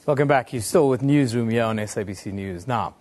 Welcome back. You're still with Newsroom here on SABC News. Now,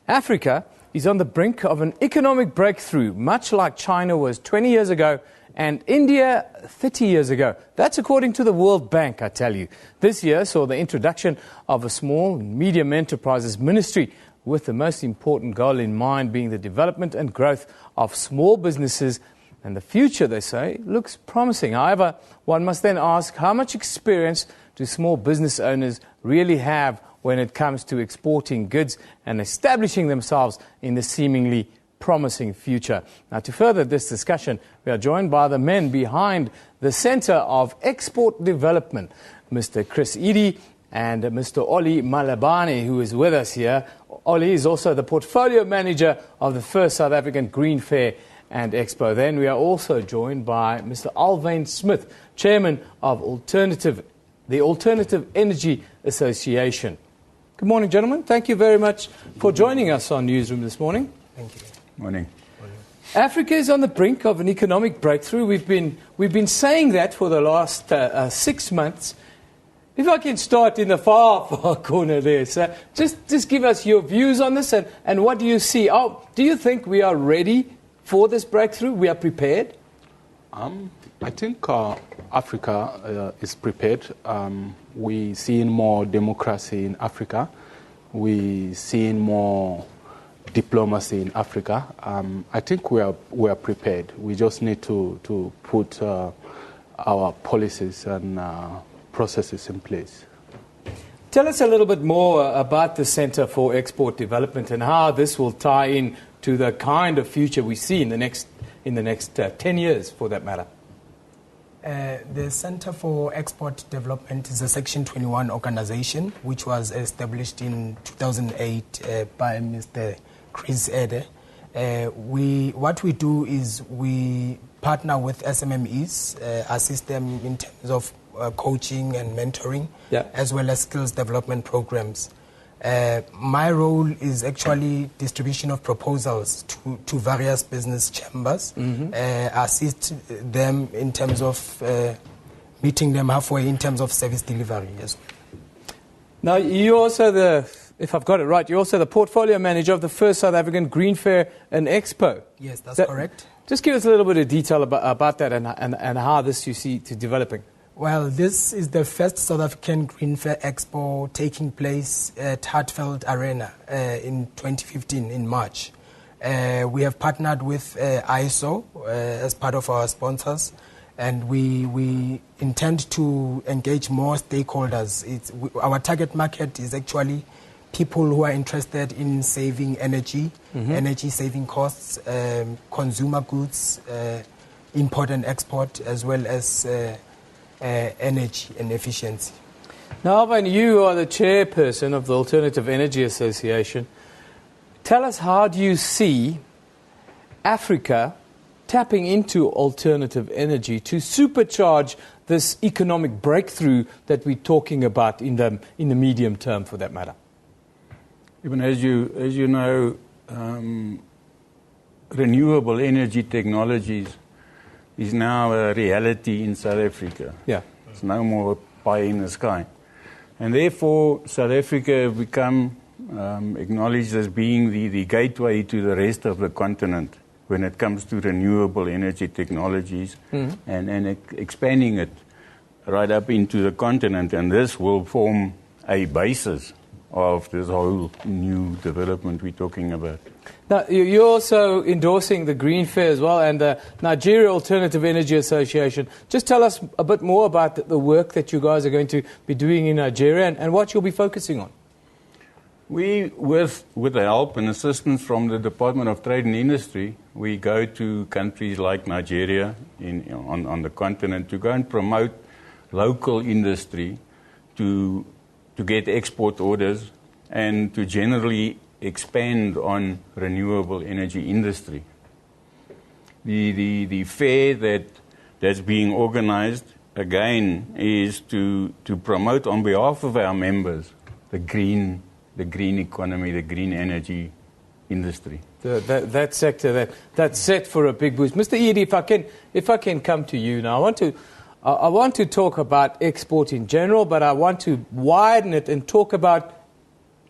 Africa is on the brink of an economic breakthrough, much like China was 20 years ago and India 30 years ago. That's according to the World Bank, I tell you. This year saw the introduction of a small and medium enterprises ministry, with the most important goal in mind being the development and growth of small businesses. And the future, they say, looks promising. However, one must then ask, how much experience do small business owners really have when it comes to exporting goods and establishing themselves in the seemingly promising future? Now, to further this discussion, we are joined by the men behind the Centre of Export Development, Mr. CED and Mr. Oli Malabane, who is with us here. Oli is also the portfolio manager of the first South African Green Fair and Expo. Then we are also joined by Mr. Alwyn Smith, chairman of the Alternative Energy Association. Good morning, gentlemen. Thank you very much for joining us on Newsroom this morning. Thank you. Morning. Africa is on the brink of an economic breakthrough. We've been saying that for the last 6 months. If I can start in the far corner there, sir, just give us your views on this and what do you see? Do you think we are ready for this breakthrough? We are prepared? I think Africa is prepared. We see more democracy in Africa. We see more diplomacy in Africa. I think we are prepared. We just need to put our policies and processes in place. Tell us a little bit more about the Centre for Export Development and how this will tie in to the kind of future we see in the next 10 years, for that matter. The Centre for Export Development is a Section 21 organization which was established in 2008 by Mr. CED. What we do is we partner with SMMEs, assist them in terms of coaching and mentoring, as well as skills development programs. My role is actually distribution of proposals to various business chambers, assist them in terms of meeting them halfway in terms of service delivery as well. Now, you're also if I've got it right, you're also the portfolio manager of the first South African Green Fair and Expo. Yes, that's correct. Just give us a little bit of detail about that and how this you see to developing. Well, this is the first South African Green Fair Expo taking place at Hartfeld Arena in 2015 in March. We have partnered with ISO as part of our sponsors, and we intend to engage more stakeholders. Our target market is actually people who are interested in saving energy, energy saving costs, consumer goods, import and export, as well as energy and efficiency. Now, Alwyn, you are the chairperson of the Alternative Energy Association. Tell us, how do you see Africa tapping into alternative energy to supercharge this economic breakthrough that we're talking about in the medium term, for that matter? Even as you know, renewable energy technologies is now a reality in South Africa. Yeah. It's no more pie in the sky. And therefore, South Africa have become acknowledged as being the gateway to the rest of the continent when it comes to renewable energy technologies and expanding it right up into the continent. And this will form a basis of this whole new development we're talking about. Now, you're also endorsing the Green Fair as well and the Nigeria Alternative Energy Association. Just tell us a bit more about the work that you guys are going to be doing in Nigeria and what you'll be focusing on. We, with the help and assistance from the Department of Trade and Industry, we go to countries like Nigeria on the continent to go and promote local industry to get export orders and to generally expand on renewable energy industry. The fair that's being organized, again, is to promote on behalf of our members the green economy, the green energy industry. That sector that's set for a big boost. Mr. Edie, if I can come to you now, I want to talk about export in general, but I want to widen it and talk about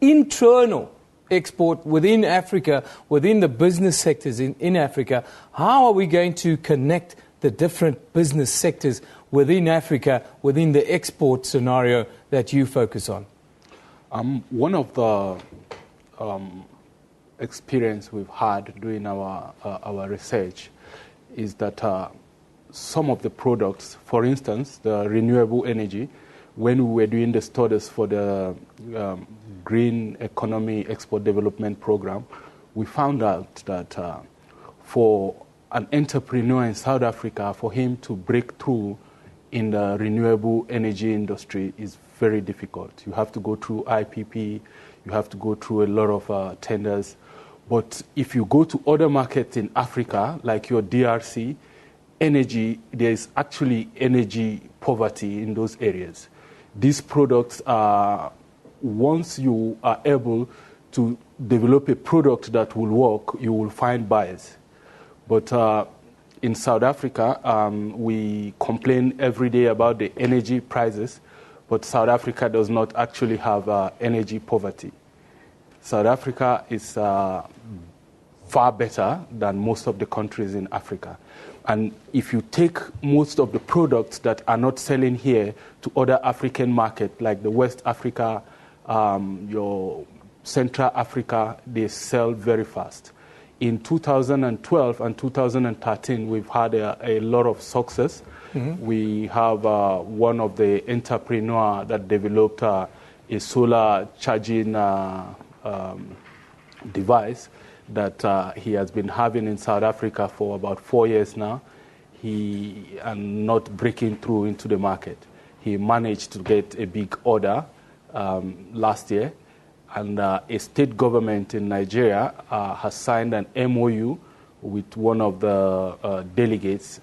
internal export within Africa, within the business sectors in Africa. How are we going to connect the different business sectors within Africa, within the export scenario that you focus on? One of the experience we've had doing our research is that some of the products, for instance, the renewable energy, when we were doing the studies for the Green Economy Export Development Program, we found out that for an entrepreneur in South Africa, for him to break through in the renewable energy industry is very difficult. You have to go through IPP, you have to go through a lot of tenders. But if you go to other markets in Africa, like your DRC, energy, there is actually energy poverty in those areas. These products are, once you are able to develop a product that will work, you will find buyers. But in South Africa, we complain every day about the energy prices, but South Africa does not actually have energy poverty. South Africa is far better than most of the countries in Africa. And if you take most of the products that are not selling here to other African markets, like the West Africa, your Central Africa, they sell very fast. In 2012 and 2013, we've had a lot of success. Mm-hmm. We have one of the entrepreneurs that developed a solar charging device that he has been having in South Africa for about 4 years now. He and not breaking through into the market. He managed to get a big order last year. And a state government in Nigeria has signed an MOU with one of the delegates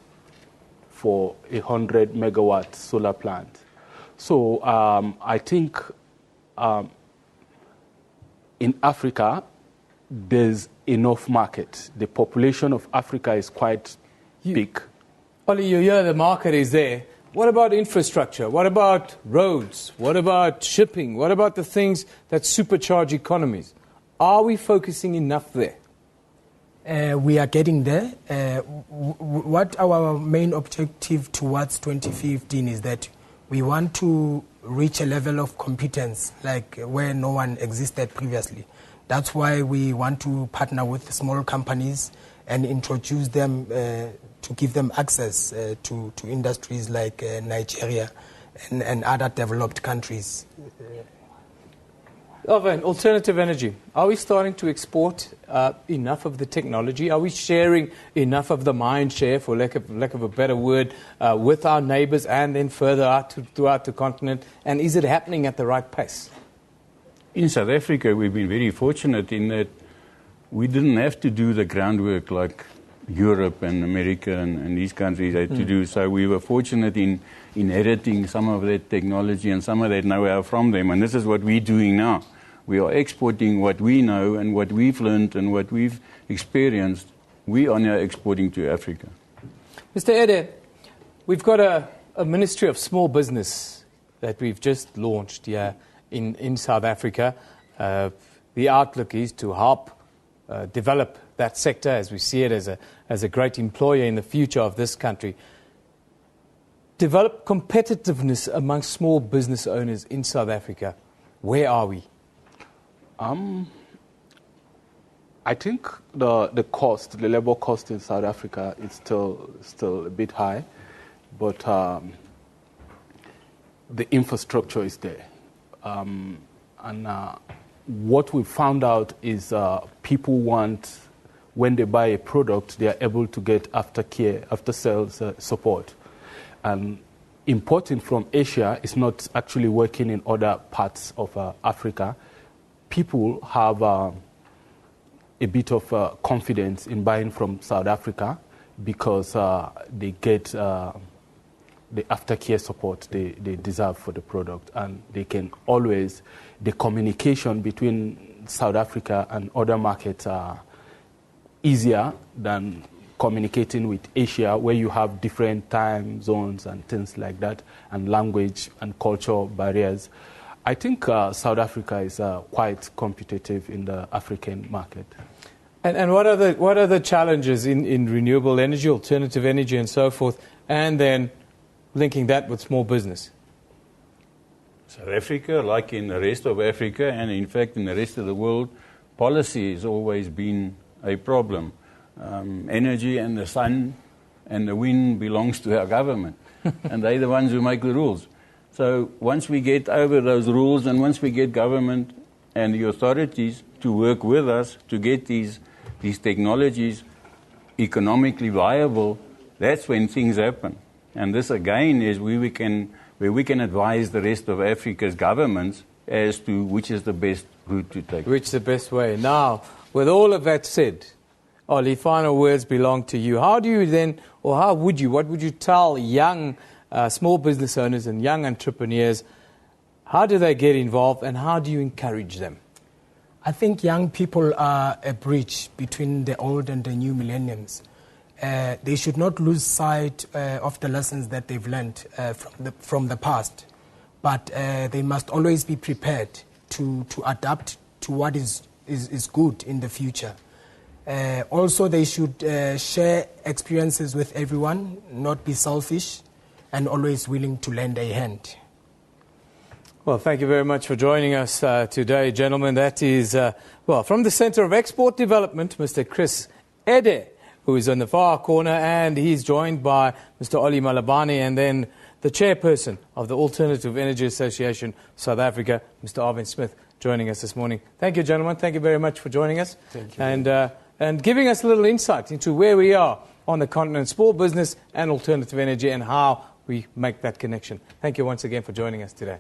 for a 100-megawatt solar plant. So I think in Africa, there's enough market. The population of Africa is quite big. Ollie, you hear the market is there. What about infrastructure? What about roads? What about shipping? What about the things that supercharge economies? Are we focusing enough there? We are getting there. What our main objective towards 2015 is that we want to reach a level of competence like where no one existed previously. That's why we want to partner with small companies and introduce them to give them access to industries like Nigeria and other developed countries. Alvin, alternative energy. Are we starting to export enough of the technology? Are we sharing enough of the mind share, for lack of a better word, with our neighbours and then further out throughout the continent? And is it happening at the right pace? In South Africa, we've been very fortunate in that we didn't have to do the groundwork like Europe and America and these countries had to do. So we were fortunate in inheriting some of that technology and some of that know-how from them. And this is what we're doing now. We are exporting what we know and what we've learned and what we've experienced. We are now exporting to Africa. Mr. Ede, we've got a Ministry of Small Business that we've just launched here in South Africa. The outlook is to help develop that sector as we see it as a great employer in the future of this country. Develop competitiveness among small business owners in South Africa. Where are we? I think the labor cost in South Africa is still a bit high, but the infrastructure is there. And what we found out is people want, when they buy a product, they are able to get aftercare, after-sales support. And importing from Asia is not actually working in other parts of Africa. People have a bit of confidence in buying from South Africa because they get the aftercare support they deserve for the product, and they can always, the communication between South Africa and other markets are easier than communicating with Asia, where you have different time zones and things like that, and language and cultural barriers. I think South Africa is quite competitive in the African market. And what are the challenges in renewable energy, alternative energy, and so forth, and then linking that with small business? South Africa, like in the rest of Africa, and in fact in the rest of the world, policy has always been a problem. Energy and the sun and the wind belongs to our government, and they're the ones who make the rules. So once we get over those rules, and once we get government and the authorities to work with us to get these technologies economically viable, that's when things happen. And this again is where we can advise the rest of Africa's governments as to which is the best route to take. Which is the best way. Now, with all of that said, Ollie, final words belong to you. How do you then, or what would you tell young small business owners and young entrepreneurs? How do they get involved, and how do you encourage them? I think young people are a bridge between the old and the new millenniums. They should not lose sight of the lessons that they've learned from the past, but they must always be prepared to adapt to what is good in the future. Also, they should share experiences with everyone, not be selfish, and always willing to lend a hand. Well, thank you very much for joining us today, gentlemen. That is, from the Centre of Export Development, Mr. Chris Ede, who is in the far corner, and he's joined by Mr. Ollie Malabane, and then the chairperson of the Alternative Energy Association South Africa, Mr. Arvin Smith, joining us this morning. Thank you, gentlemen. Thank you very much for joining us. Thank you. And giving us a little insight into where we are on the continent, small business and alternative energy, and how we make that connection. Thank you once again for joining us today.